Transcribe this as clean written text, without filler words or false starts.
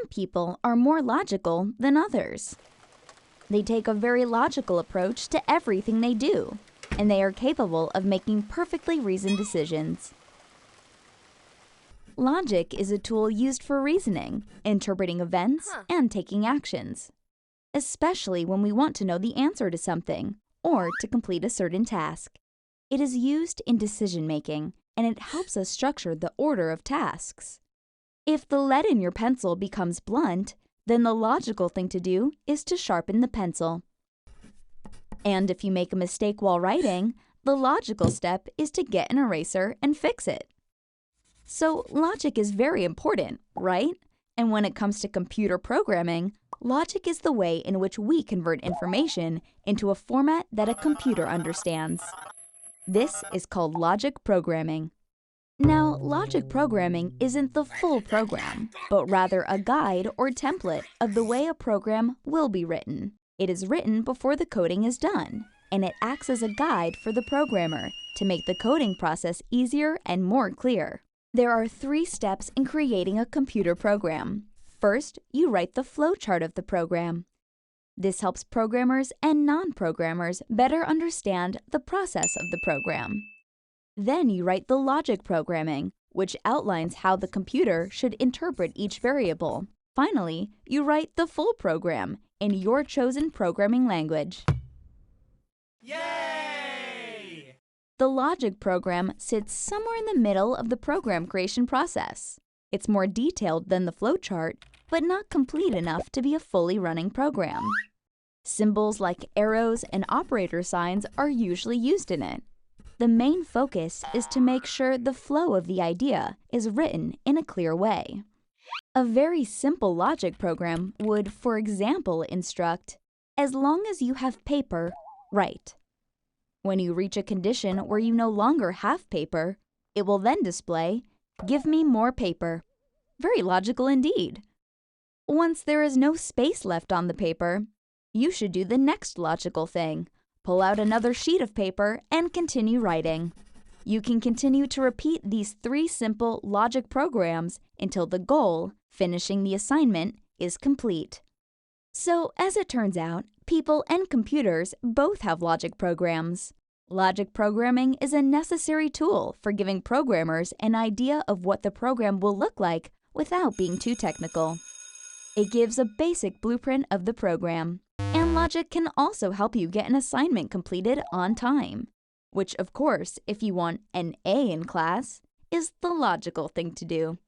Some people are more logical than others. They take a very logical approach to everything they do, and they are capable of making perfectly reasoned decisions. Logic is a tool used for reasoning, interpreting events, and taking actions, especially when we want to know the answer to something or to complete a certain task. It is used in decision-making, and it helps us structure the order of tasks. If the lead in your pencil becomes blunt, then the logical thing to do is to sharpen the pencil. And if you make a mistake while writing, the logical step is to get an eraser and fix it. So logic is very important, right? And when it comes to computer programming, logic is the way in which we convert information into a format that a computer understands. This is called logic programming. Now, logic programming isn't the full program, but rather a guide or template of the way a program will be written. It is written before the coding is done, and it acts as a guide for the programmer to make the coding process easier and more clear. There are 3 steps in creating a computer program. First, you write the flowchart of the program. This helps programmers and non-programmers better understand the process of the program. Then you write the logic programming, which outlines how the computer should interpret each variable. Finally, you write the full program in your chosen programming language. Yay! The logic program sits somewhere in the middle of the program creation process. It's more detailed than the flowchart, but not complete enough to be a fully running program. Symbols like arrows and operator signs are usually used in it. The main focus is to make sure the flow of the idea is written in a clear way. A very simple logic program would, for example, instruct, as long as you have paper, write. When you reach a condition where you no longer have paper, it will then display, give me more paper. Very logical indeed. Once there is no space left on the paper, you should do the next logical thing. Pull out another sheet of paper and continue writing. You can continue to repeat these 3 simple logic programs until the goal, finishing the assignment, is complete. So, as it turns out, people and computers both have logic programs. Logic programming is a necessary tool for giving programmers an idea of what the program will look like without being too technical. It gives a basic blueprint of the program. And logic can also help you get an assignment completed on time, which, of course, if you want an A in class, is the logical thing to do.